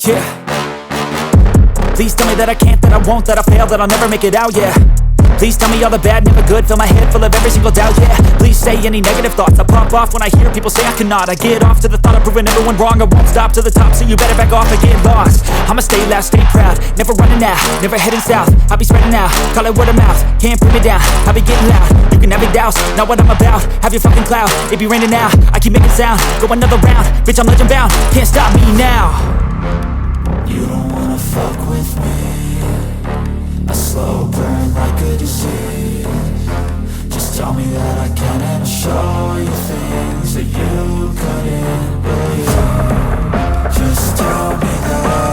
yeah. Please tell me that I can't, that I won't, that I fail, that I'll never make it out, yeah. Please tell me all the bad, never good, fill my head full of every single doubt, yeah. Please say any negative thoughts, I pop off when I hear people say I cannot. I get off to the thought of proving everyone wrong, I won't stop to the top, so you better back off and get lost. I'ma stay loud, stay proud, never running out, never heading south. I'll be spreading out, call it word of mouth, can't put me down, I'll be getting loud. You can have your doubts, not what I'm about, have your fucking clout, it be raining now, I keep making sound, go another round, bitch I'm legend bound, can't stop me now. You don't wanna fuck with me, a slow burn like a disease. Just tell me that I can and I'll show you things that you couldn't believe. Just tell me that